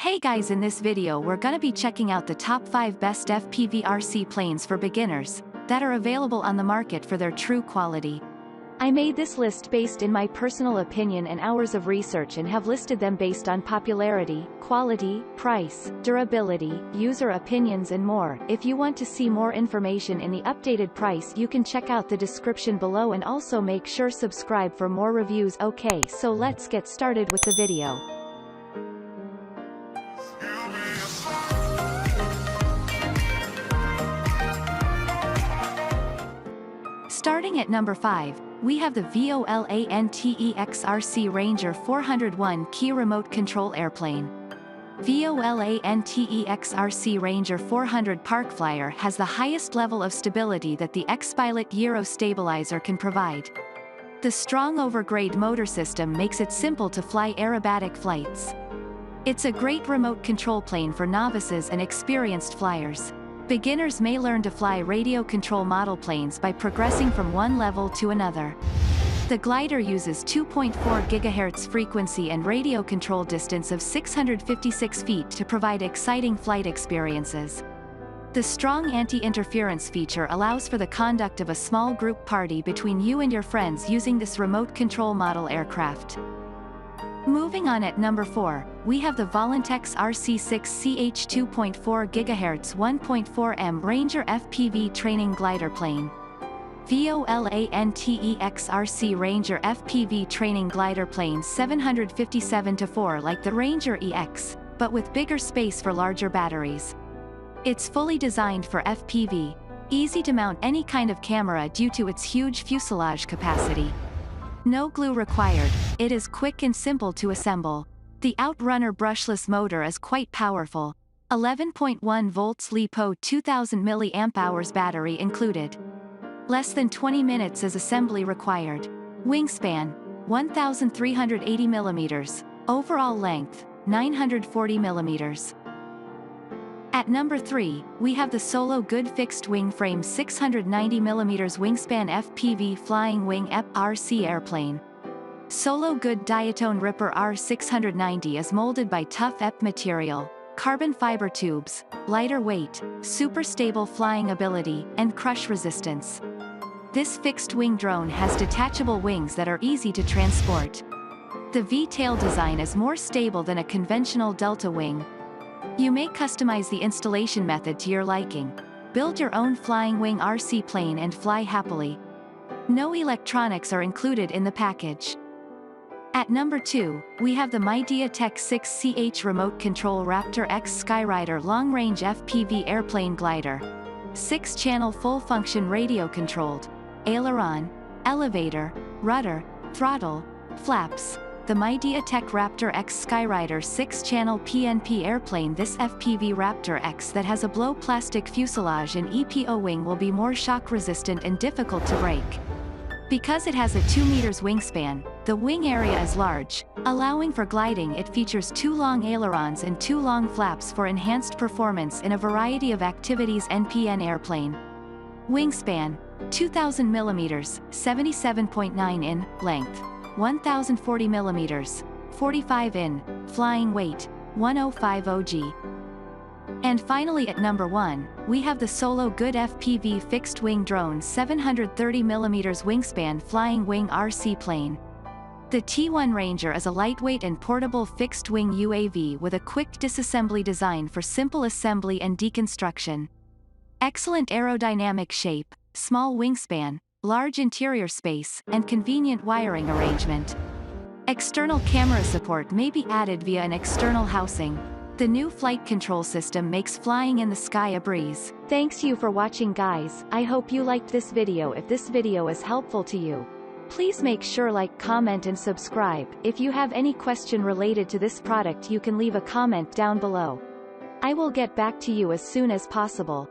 Hey guys, in this video we're gonna be checking out the top 5 best FPV RC planes for beginners, that are available on the market for their true quality. I made this list based in my personal opinion and hours of research and have listed them based on popularity, quality, price, durability, user opinions and more. If you want to see more information in the updated price you can check out the description below and also make sure subscribe for more reviews. Okay, so let's get started with the video. Starting at number 5, we have the VOLANTEX RC Ranger 401 Key Remote Control Airplane. VOLANTEX RC Ranger 400 Park Flyer has the highest level of stability that the X-Pilot Gyro Stabilizer can provide. The strong overgrade motor system makes it simple to fly aerobatic flights. It's a great remote control plane for novices and experienced flyers. Beginners may learn to fly radio control model planes by progressing from one level to another. The glider uses 2.4 GHz frequency and radio control distance of 656 feet to provide exciting flight experiences. The strong anti-interference feature allows for the conduct of a small group party between you and your friends using this remote control model aircraft. Moving on at number 4, we have the Volantex RC6CH 2.4 GHz 1.4 M Ranger FPV Training Glider Plane. VOLANTEX RC Ranger FPV Training Glider Plane 757-4 like the Ranger EX, but with bigger space for larger batteries. It's fully designed for FPV, easy to mount any kind of camera due to its huge fuselage capacity. No glue required, it is quick and simple to assemble. The Outrunner brushless motor is quite powerful. 11.1 volts LiPo 2000 mAh battery included. Less than 20 minutes is assembly required. Wingspan, 1,380 mm. Overall length, 940 mm. At number 3, we have the Solo Good Fixed Wing Frame 690 mm Wingspan FPV Flying Wing EP RC Airplane. Solo Good Diatone Ripper R690 is molded by tough EP material, carbon fiber tubes, lighter weight, super stable flying ability, and crush resistance. This fixed-wing drone has detachable wings that are easy to transport. The V-tail design is more stable than a conventional delta wing. You may customize the installation method to your liking. Build your own flying wing RC plane and fly happily. No electronics are included in the package. At number 2, we have the Midea Tech 6CH Remote Control Raptor X Skyrider Long Range FPV Airplane Glider. 6-channel full-function radio-controlled. Aileron, elevator, rudder, throttle, flaps. The Midea Tech Raptor X Skyrider 6-channel PNP airplane. This FPV Raptor X that has a blow plastic fuselage and EPO wing will be more shock resistant and difficult to break. Because it has a 2 meters wingspan, the wing area is large, allowing for gliding. It features 2 long ailerons and 2 long flaps for enhanced performance in a variety of activities. NPN airplane. Wingspan, 2,000 mm, 77.9 in, length. 1,040 mm, 45 in, flying weight, 1050 g. And finally at number 1, we have the Solo Good FPV Fixed Wing Drone 730 mm Wingspan Flying Wing RC Plane. The T1 Ranger is a lightweight and portable fixed-wing UAV with a quick disassembly design for simple assembly and deconstruction. Excellent aerodynamic shape, small wingspan, large interior space, and convenient wiring arrangement. External camera support may be added via an external housing. The new flight control system makes flying in the sky a breeze. Thanks you for watching guys, I hope you liked this video. If this video is helpful to you, please make sure like, comment and subscribe. If you have any question related to this product you can leave a comment down below. I will get back to you as soon as possible.